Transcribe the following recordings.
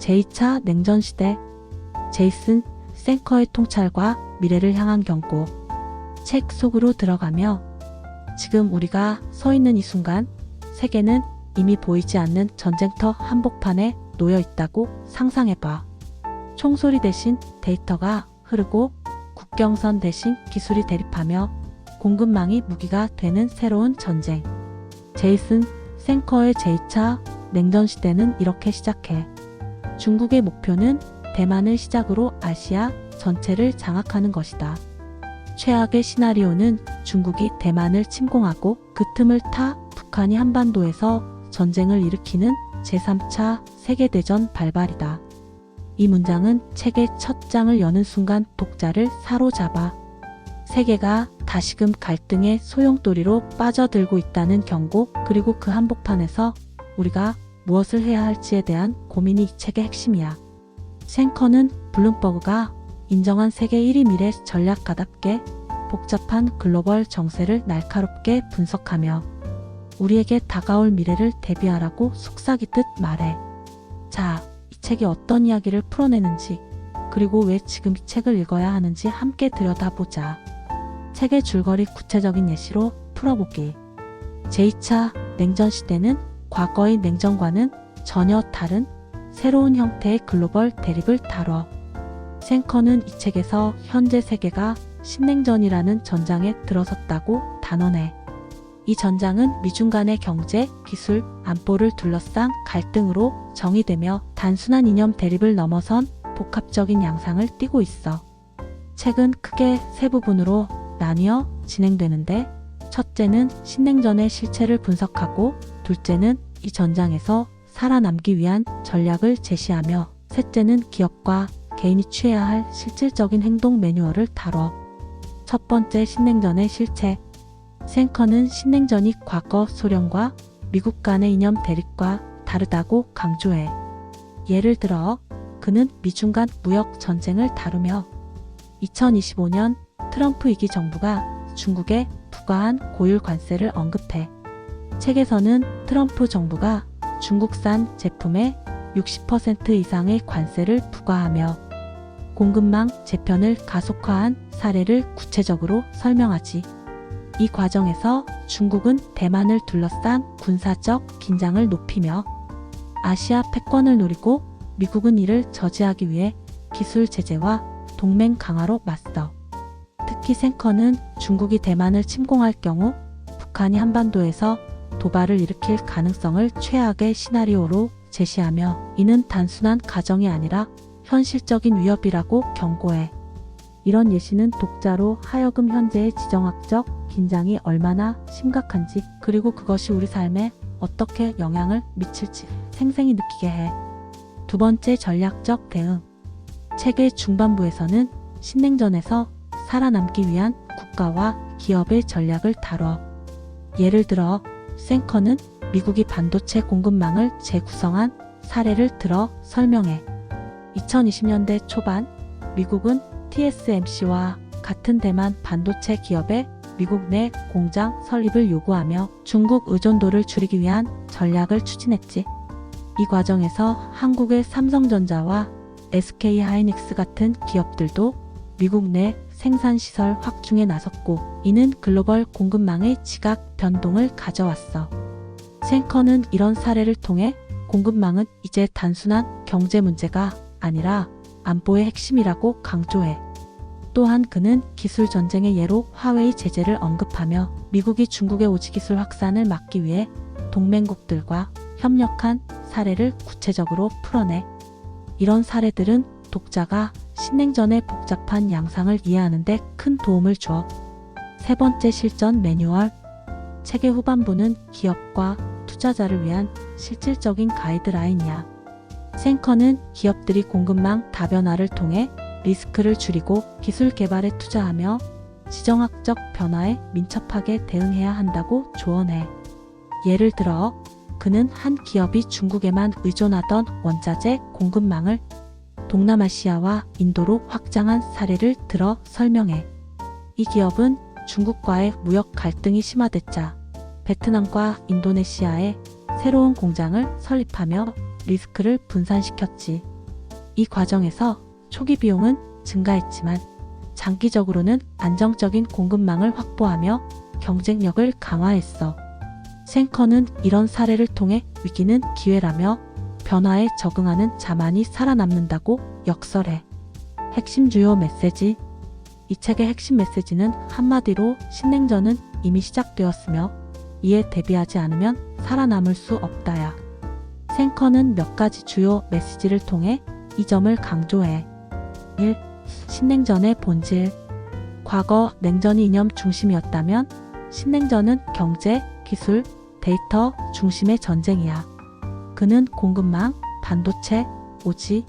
제2차 냉전시대, 제이슨 센커의 통찰과 미래를 향한 경고. 책 속으로 들어가며 지금 우리가 서 있는 이 순간, 세계는 이미 보이지 않는 전쟁터 한복판에 놓여 있다고 상상해봐. 총소리 대신 데이터가 흐르고 국경선 대신 기술이 대립하며 공급망이 무기가 되는 새로운 전쟁. 제이슨 센커의 제2차 냉전 시대는 이렇게 시작해. 중국의 목표는 대만을 시작으로 아시아 전체를 장악하는 것이다. 최악의 시나리오는 중국이 대만을 침공하고 그 틈을 타 북한이 한반도에서 전쟁을 일으키는 제3차 세계대전 발발이다. 이 문장은 책의 첫 장을 여는 순간 독자를 사로잡아 세계가 다시금 갈등의 소용돌이로 빠져들고 있다는 경고, 그리고 그 한복판에서 우리가 무엇을 해야 할지에 대한 고민이 이 책의 핵심이야. 센커는 블룸버그가 인정한 세계 1위 미래 전략가답게 복잡한 글로벌 정세를 날카롭게 분석하며 우리에게 다가올 미래를 대비하라고 속삭이듯 말해. 자, 이 책이 어떤 이야기를 풀어내는지, 그리고 왜 지금 이 책을 읽어야 하는지 함께 들여다보자. 책의 줄거리 구체적인 예시로 풀어보기. 제2차 냉전 시대는 과거의 냉전과는 전혀 다른 새로운 형태의 글로벌 대립을 다뤄. 센커는 이 책에서 현재 세계가 신냉전이라는 전장에 들어섰다고 단언해. 이 전장은 미중 간의 경제, 기술, 안보를 둘러싼 갈등으로 정의되며 단순한 이념 대립을 넘어선 복합적인 양상을 띠고 있어. 책은 크게 세 부분으로 나뉘어 진행되는데, 첫째는 신냉전의 실체를 분석하고, 둘째는 이 전장에서 살아남기 위한 전략을 제시하며, 셋째는 기업과 개인이 취해야 할 실질적인 행동 매뉴얼을 다뤄. 첫 번째, 신냉전의 실체. 센커는 신냉전이 과거 소련과 미국 간의 이념 대립과 다르다고 강조해. 예를 들어 그는 미중 간 무역 전쟁을 다루며 2025년 트럼프 2기 정부가 중국에 부과한 고율 관세를 언급해. 책에서는 트럼프 정부가 중국산 제품에 60% 이상의 관세를 부과하며 공급망 재편을 가속화한 사례를 구체적으로 설명하지. 이 과정에서 중국은 대만을 둘러싼 군사적 긴장을 높이며 아시아 패권을 노리고, 미국은 이를 저지하기 위해 기술 제재와 동맹 강화로 맞서. 특히 센커는 중국이 대만을 침공할 경우 북한이 한반도에서 도발을 일으킬 가능성을 최악의 시나리오로 제시하며, 이는 단순한 가정이 아니라 현실적인 위협이라고 경고해. 이런 예시는 독자로 하여금 현재의 지정학적 긴장이 얼마나 심각한지, 그리고 그것이 우리 삶에 어떻게 영향을 미칠지 생생히 느끼게 해. 두 번째, 전략적 대응. 책의 중반부에서는 신냉전에서 살아남기 위한 국가와 기업의 전략을 다뤄. 예를 들어 센커는 미국이 반도체 공급망을 재구성한 사례를 들어 설명해. 2020년대 초반 미국은 TSMC와 같은 대만 반도체 기업의 미국 내 공장 설립을 요구하며 중국 의존도를 줄이기 위한 전략을 추진했지. 이 과정에서 한국의 삼성전자와 SK하이닉스 같은 기업들도 미국 내 생산시설 확충에 나섰고, 이는 글로벌 공급망의 지각 변동을 가져왔어. 센커는 이런 사례를 통해 공급망은 이제 단순한 경제 문제가 아니라 안보의 핵심이라고 강조해. 또한 그는 기술 전쟁의 예로 화웨이 제재를 언급하며 미국이 중국의 오지기술 확산을 막기 위해 동맹국들과 협력한 사례를 구체적으로 풀어내. 이런 사례들은 독자가 신냉전의 복잡한 양상을 이해하는 데 큰 도움을 줘. 세 번째, 실전 매뉴얼. 책의 후반부는 기업과 투자자를 위한 실질적인 가이드라인이야. 센커는 기업들이 공급망 다변화를 통해 리스크를 줄이고 기술 개발에 투자하며 지정학적 변화에 민첩하게 대응해야 한다고 조언해. 예를 들어 그는 한 기업이 중국에만 의존하던 원자재 공급망을 동남아시아와 인도로 확장한 사례를 들어 설명해. 이 기업은 중국과의 무역 갈등이 심화됐자 베트남과 인도네시아에 새로운 공장을 설립하며 리스크를 분산시켰지. 이 과정에서 초기 비용은 증가했지만 장기적으로는 안정적인 공급망을 확보하며 경쟁력을 강화했어. 생커는 이런 사례를 통해 위기는 기회라며 변화에 적응하는 자만이 살아남는다고 역설해. 핵심 주요 메시지. 이 책의 핵심 메시지는 한마디로 신냉전은 이미 시작되었으며 이에 대비하지 않으면 살아남을 수 없다야. 생커는 몇 가지 주요 메시지를 통해 이 점을 강조해. 1. 신냉전의 본질. 과거 냉전이 이념 중심이었다면 신냉전은 경제, 기술, 데이터 중심의 전쟁이야. 그는 공급망, 반도체, 오지,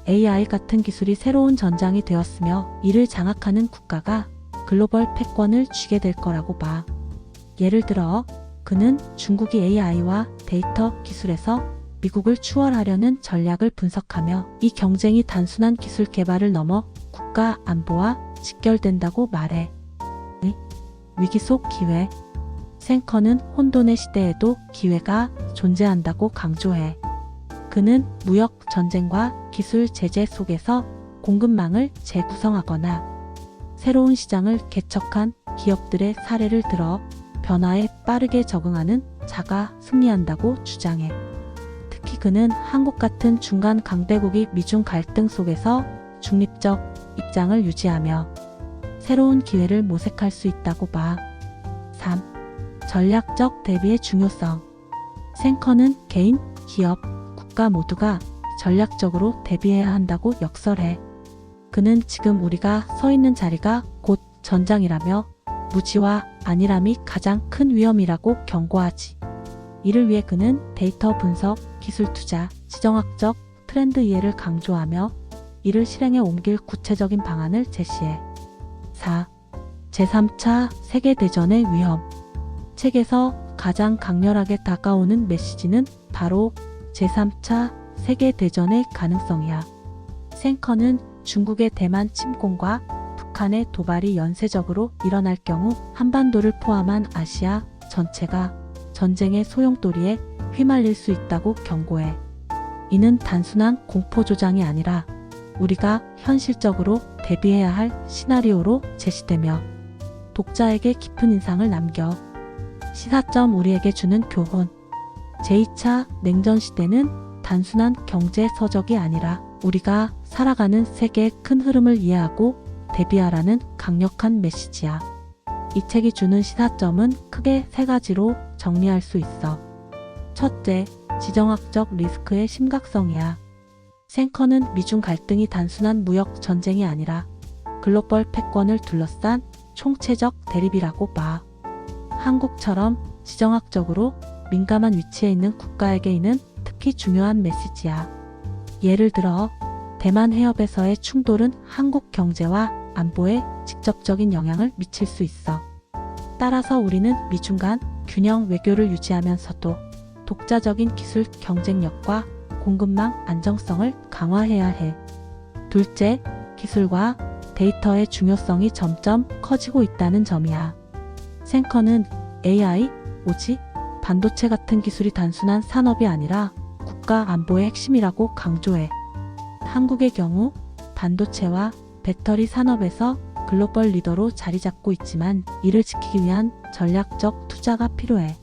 AI 같은 기술이 새로운 전장이 되었으며 이를 장악하는 국가가 글로벌 패권을 쥐게 될 거라고 봐. 예를 들어 그는 중국이 AI와 데이터 기술에서 미국을 추월하려는 전략을 분석하며 이 경쟁이 단순한 기술 개발을 넘어 국가 안보와 직결된다고 말해. 위기 속 기회. 생커는 혼돈의 시대에도 기회가 존재한다고 강조해. 그는 무역 전쟁과 기술 제재 속에서 공급망을 재구성하거나 새로운 시장을 개척한 기업들의 사례를 들어 변화에 빠르게 적응하는 자가 승리한다고 주장해. 특히 그는 한국 같은 중간 강대국이 미중 갈등 속에서 중립적 입장을 유지하며 새로운 기회를 모색할 수 있다고 봐. 3. 전략적 대비의 중요성. 생커는 개인, 기업, 국가 모두가 전략적으로 대비해야 한다고 역설해. 그는 지금 우리가 서 있는 자리가 곧 전장이라며 무지와 안일함이 가장 큰 위험이라고 경고하지. 이를 위해 그는 데이터 분석, 기술 투자, 지정학적 트렌드 이해를 강조하며 이를 실행에 옮길 구체적인 방안을 제시해. 4. 제3차 세계대전의 위험. 책에서 가장 강렬하게 다가오는 메시지는 바로 제3차 세계대전의 가능성이야. 생커는 중국의 대만 침공과 북한의 도발이 연쇄적으로 일어날 경우 한반도를 포함한 아시아 전체가 전쟁의 소용돌이에 휘말릴 수 있다고 경고해. 이는 단순한 공포조장이 아니라 우리가 현실적으로 대비해야 할 시나리오로 제시되며 독자에게 깊은 인상을 남겨. 시사점 우리에게 주는 교훈. 제2차 냉전 시대는 단순한 경제 서적이 아니라 우리가 살아가는 세계의 큰 흐름을 이해하고 대비하라는 강력한 메시지야. 이 책이 주는 시사점은 크게 3가지로 정리할 수 있어. 첫째, 지정학적 리스크의 심각성이야. 생커는 미중 갈등이 단순한 무역 전쟁이 아니라 글로벌 패권을 둘러싼 총체적 대립이라고 봐. 한국처럼 지정학적으로 민감한 위치에 있는 국가에게 이는 특히 중요한 메시지야. 예를 들어 대만 해협에서의 충돌은 한국 경제와 안보에 직접적인 영향을 미칠 수 있어. 따라서 우리는 미중 간 균형 외교를 유지하면서도 독자적인 기술 경쟁력과 공급망 안정성을 강화해야 해. 둘째, 기술과 데이터의 중요성이 점점 커지고 있다는 점이야. 생커는 AI, 오지, 반도체 같은 기술이 단순한 산업이 아니라 국가 안보의 핵심이라고 강조해. 한국의 경우 반도체와 배터리 산업에서 글로벌 리더로 자리 잡고 있지만 이를 지키기 위한 전략적 투자가 필요해.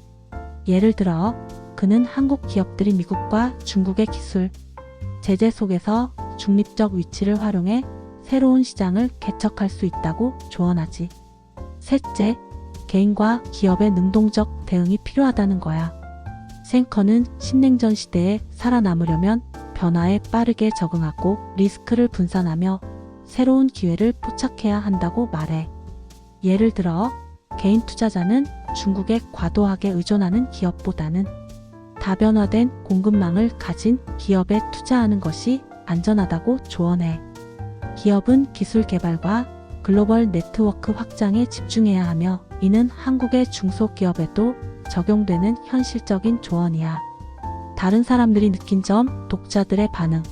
예를 들어 그는 한국 기업들이 미국과 중국의 기술, 제재 속에서 중립적 위치를 활용해 새로운 시장을 개척할 수 있다고 조언하지. 셋째, 개인과 기업의 능동적 대응이 필요하다는 거야. 생커는 신냉전 시대에 살아남으려면 변화에 빠르게 적응하고 리스크를 분산하며 새로운 기회를 포착해야 한다고 말해. 예를 들어 개인 투자자는 중국에 과도하게 의존하는 기업보다는 다변화된 공급망을 가진 기업에 투자하는 것이 안전하다고 조언해. 기업은 기술 개발과 글로벌 네트워크 확장에 집중해야 하며 이는 한국의 중소기업에도 적용되는 현실적인 조언이야. 다른 사람들이 느낀 점, 독자들의 반응.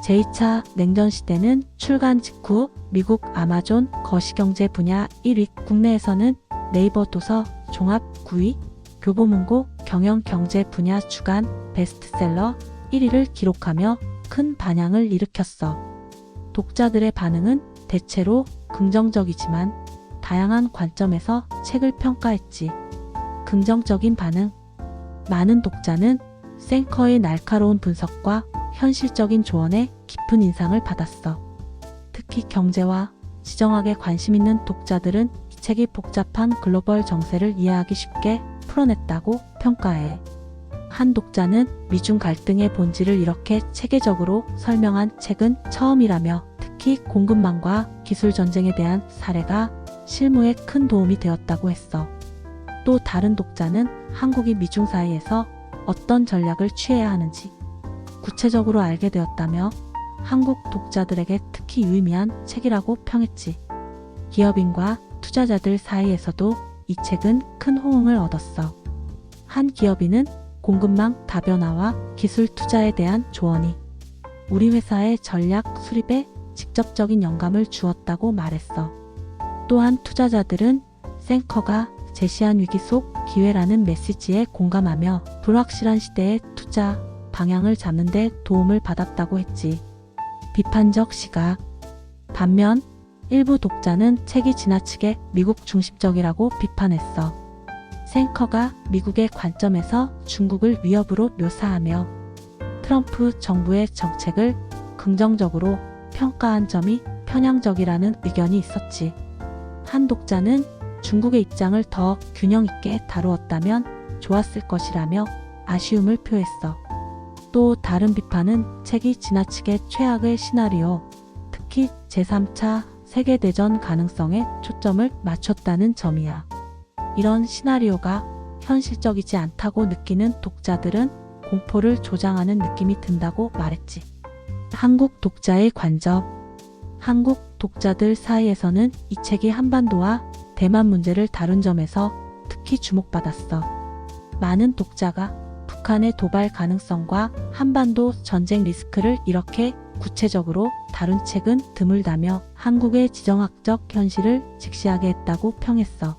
제2차 냉전 시대는 출간 직후 미국 아마존 거시경제 분야 1위, 국내에서는 네이버 도서 종합 9위, 교보문고 경영경제 분야 주간 베스트셀러 1위를 기록하며 큰 반향을 일으켰어. 독자들의 반응은 대체로 긍정적이지만 다양한 관점에서 책을 평가했지. 긍정적인 반응. 많은 독자는 생커의 날카로운 분석과 현실적인 조언에 깊은 인상을 받았어. 특히 경제와 지정학에 관심 있는 독자들은 이 책이 복잡한 글로벌 정세를 이해하기 쉽게 풀어냈다고 평가해. 한 독자는 미중 갈등의 본질을 이렇게 체계적으로 설명한 책은 처음이라며, 특히 공급망과 기술 전쟁에 대한 사례가 실무에 큰 도움이 되었다고 했어. 또 다른 독자는 한국이 미중 사이에서 어떤 전략을 취해야 하는지 구체적으로 알게 되었다며 한국 독자들에게 특히 유의미한 책이라고 평했지. 기업인과 투자자들 사이에서도 이 책은 큰 호응을 얻었어. 한 기업인은 공급망 다변화와 기술 투자에 대한 조언이 우리 회사의 전략 수립에 직접적인 영감을 주었다고 말했어. 또한 투자자들은 생커가 제시한 위기 속 기회라는 메시지에 공감하며 불확실한 시대의 투자 방향을 잡는 데 도움을 받았다고 했지. 비판적 시각. 반면 일부 독자는 책이 지나치게 미국 중심적이라고 비판했어. 생커가 미국의 관점에서 중국을 위협으로 묘사하며 트럼프 정부의 정책을 긍정적으로 평가한 점이 편향적이라는 의견이 있었지. 한 독자는 중국의 입장을 더 균형 있게 다루었다면 좋았을 것이라며 아쉬움을 표했어. 또 다른 비판은 책이 지나치게 최악의 시나리오, 특히 제3차 세계대전 가능성에 초점을 맞췄다는 점이야. 이런 시나리오가 현실적이지 않다고 느끼는 독자들은 공포를 조장하는 느낌이 든다고 말했지. 한국 독자의 관점. 한국 독자들 사이에서는 이 책이 한반도와 대만 문제를 다룬 점에서 특히 주목받았어. 많은 독자가 북한의 도발 가능성과 한반도 전쟁 리스크를 이렇게 구체적으로 다룬 책은 드물다며 한국의 지정학적 현실을 직시하게 했다고 평했어.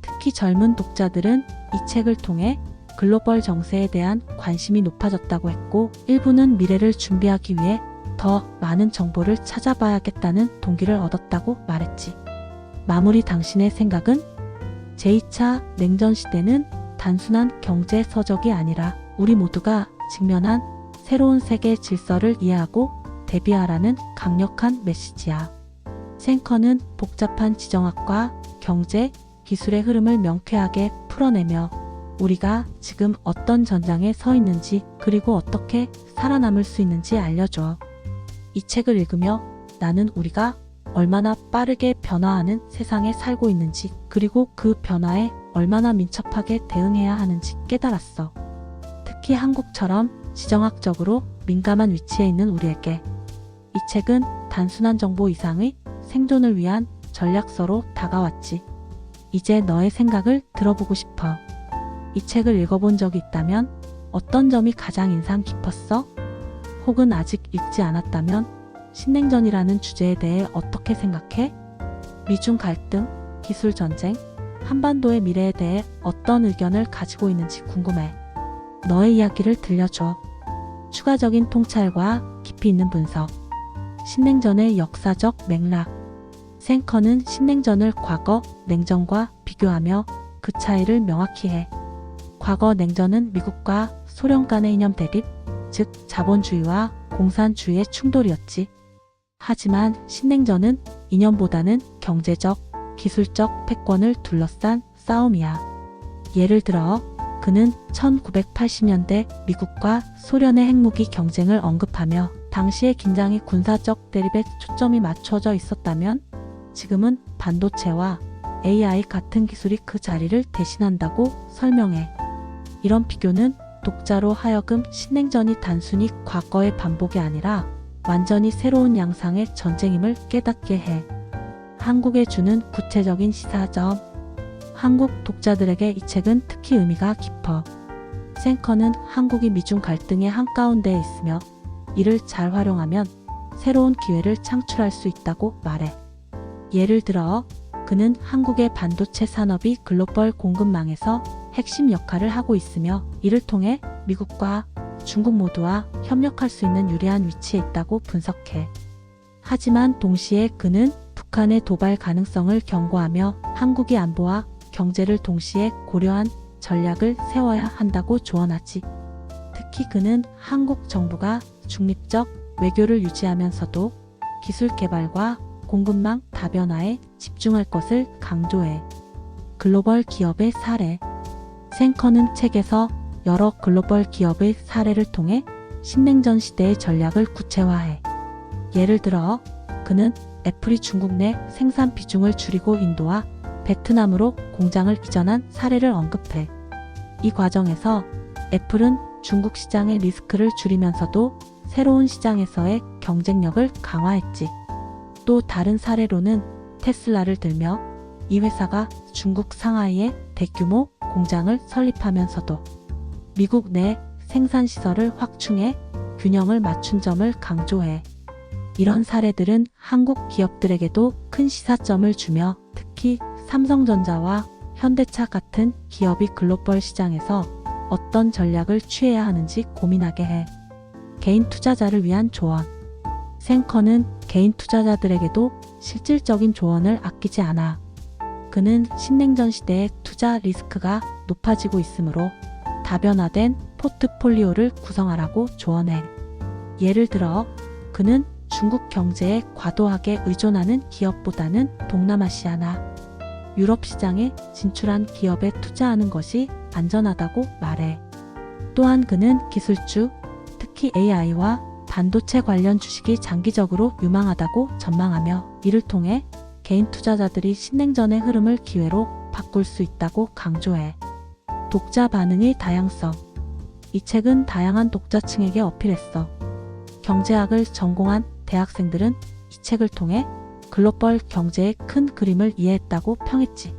특히 젊은 독자들은 이 책을 통해 글로벌 정세에 대한 관심이 높아졌다고 했고, 일부는 미래를 준비하기 위해 더 많은 정보를 찾아봐야겠다는 동기를 얻었다고 말했지. 마무리. 당신의 생각은? 제2차 냉전 시대는 단순한 경제 서적이 아니라 우리 모두가 직면한 새로운 세계 질서를 이해하고 대비하라는 강력한 메시지야. 생커는 복잡한 지정학과 경제, 기술의 흐름을 명쾌하게 풀어내며 우리가 지금 어떤 전장에 서 있는지, 그리고 어떻게 살아남을 수 있는지 알려줘. 이 책을 읽으며 나는 우리가 얼마나 빠르게 변화하는 세상에 살고 있는지, 그리고 그 변화에 얼마나 민첩하게 대응해야 하는지 깨달았어. 특히 한국처럼 지정학적으로 민감한 위치에 있는 우리에게 이 책은 단순한 정보 이상의 생존을 위한 전략서로 다가왔지. 이제 너의 생각을 들어보고 싶어. 이 책을 읽어본 적이 있다면 어떤 점이 가장 인상 깊었어? 혹은 아직 읽지 않았다면 신냉전이라는 주제에 대해 어떻게 생각해? 미중 갈등, 기술 전쟁, 한반도의 미래에 대해 어떤 의견을 가지고 있는지 궁금해. 너의 이야기를 들려줘. 추가적인 통찰과 깊이 있는 분석. 신냉전의 역사적 맥락. 생커는 신냉전을 과거 냉전과 비교하며 그 차이를 명확히 해. 과거 냉전은 미국과 소련 간의 이념 대립, 즉 자본주의와 공산주의의 충돌이었지. 하지만 신냉전은 이념보다는 경제적, 기술적 패권을 둘러싼 싸움이야. 예를 들어 그는 1980년대 미국과 소련의 핵무기 경쟁을 언급하며 당시의 긴장이 군사적 대립에 초점이 맞춰져 있었다면 지금은 반도체와 AI 같은 기술이 그 자리를 대신한다고 설명해. 이런 비교는 독자로 하여금 신냉전이 단순히 과거의 반복이 아니라 완전히 새로운 양상의 전쟁임을 깨닫게 해. 한국에 주는 구체적인 시사점. 한국 독자들에게 이 책은 특히 의미가 깊어. 생커는 한국이 미중 갈등의 한가운데에 있으며 이를 잘 활용하면 새로운 기회를 창출할 수 있다고 말해. 예를 들어 그는 한국의 반도체 산업이 글로벌 공급망에서 핵심 역할을 하고 있으며 이를 통해 미국과 중국 모두와 협력할 수 있는 유리한 위치에 있다고 분석해. 하지만 동시에 그는 북한의 도발 가능성을 경고하며 한국의 안보와 경제를 동시에 고려한 전략을 세워야 한다고 조언하지. 특히 그는 한국 정부가 중립적 외교를 유지하면서도 기술 개발과 공급망 다변화에 집중할 것을 강조해. 글로벌 기업의 사례. 생커는 책에서 여러 글로벌 기업의 사례를 통해 신냉전 시대의 전략을 구체화해. 예를 들어 그는 애플이 중국 내 생산 비중을 줄이고 인도와 베트남으로 공장을 이전한 사례를 언급해. 이 과정에서 애플은 중국 시장의 리스크를 줄이면서도 새로운 시장에서의 경쟁력을 강화했지. 또 다른 사례로는 테슬라를 들며 이 회사가 중국 상하이에 대규모 공장을 설립하면서도 미국 내 생산 시설을 확충해 균형을 맞춘 점을 강조해. 이런 사례들은 한국 기업들에게도 큰 시사점을 주며 특히 삼성전자와 현대차 같은 기업이 글로벌 시장에서 어떤 전략을 취해야 하는지 고민하게 해. 개인 투자자를 위한 조언. 생커는 개인 투자자들에게도 실질적인 조언을 아끼지 않아. 그는 신냉전 시대의 투자 리스크가 높아지고 있으므로 다변화된 포트폴리오를 구성하라고 조언해. 예를 들어 그는 중국 경제에 과도하게 의존하는 기업보다는 동남아시아나 유럽 시장에 진출한 기업에 투자하는 것이 안전하다고 말해. 또한 그는 기술주, 특히 AI와 반도체 관련 주식이 장기적으로 유망하다고 전망하며 이를 통해 개인 투자자들이 신냉전의 흐름을 기회로 바꿀 수 있다고 강조해. 독자 반응의 다양성. 이 책은 다양한 독자층에게 어필했어. 경제학을 전공한 대학생들은 이 책을 통해 글로벌 경제의 큰 그림을 이해했다고 평했지.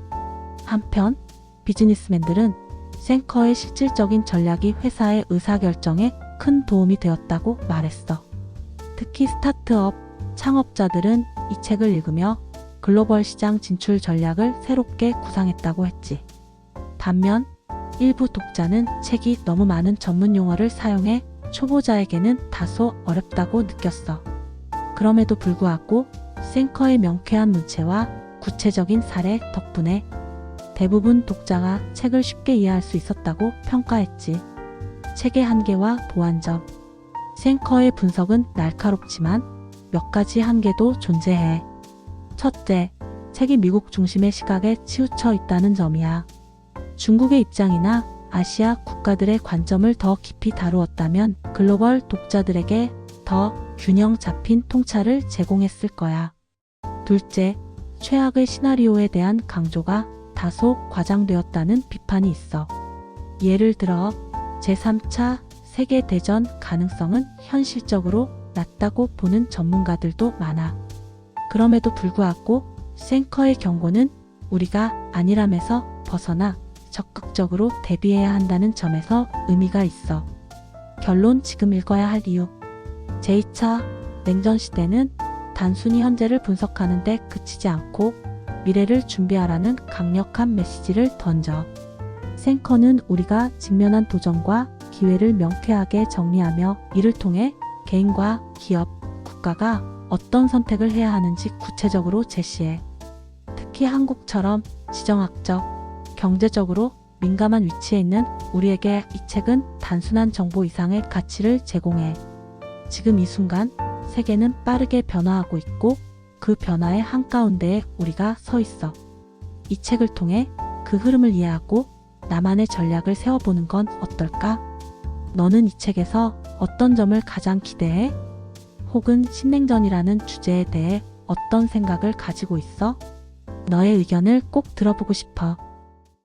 한편 비즈니스맨들은 생커의 실질적인 전략이 회사의 의사결정에 큰 도움이 되었다고 말했어. 특히 스타트업 창업자들은 이 책을 읽으며 글로벌 시장 진출 전략을 새롭게 구상했다고 했지. 반면 일부 독자는 책이 너무 많은 전문 용어를 사용해 초보자에게는 다소 어렵다고 느꼈어. 그럼에도 불구하고 생커의 명쾌한 문체와 구체적인 사례 덕분에 대부분 독자가 책을 쉽게 이해할 수 있었다고 평가했지. 책의 한계와 보완점. 생커의 분석은 날카롭지만 몇 가지 한계도 존재해. 첫째, 책이 미국 중심의 시각에 치우쳐 있다는 점이야. 중국의 입장이나 아시아 국가들의 관점을 더 깊이 다루었다면 글로벌 독자들에게 더 균형 잡힌 통찰을 제공했을 거야. 둘째, 최악의 시나리오에 대한 강조가 다소 과장되었다는 비판이 있어. 예를 들어 제3차 세계대전 가능성은 현실적으로 낮다고 보는 전문가들도 많아. 그럼에도 불구하고 생커의 경고는 우리가 안일함에서 벗어나 적극적으로 대비해야 한다는 점에서 의미가 있어. 결론. 지금 읽어야 할 이유. 제2차 냉전 시대는 단순히 현재를 분석하는 데 그치지 않고 미래를 준비하라는 강력한 메시지를 던져. 생커는 우리가 직면한 도전과 기회를 명쾌하게 정리하며 이를 통해 개인과 기업, 국가가 어떤 선택을 해야 하는지 구체적으로 제시해. 특히 한국처럼 지정학적, 경제적으로 민감한 위치에 있는 우리에게 이 책은 단순한 정보 이상의 가치를 제공해. 지금 이 순간 세계는 빠르게 변화하고 있고 그 변화의 한가운데에 우리가 서 있어. 이 책을 통해 그 흐름을 이해하고 나만의 전략을 세워보는 건 어떨까? 너는 이 책에서 어떤 점을 가장 기대해? 혹은 신냉전이라는 주제에 대해 어떤 생각을 가지고 있어? 너의 의견을 꼭 들어보고 싶어.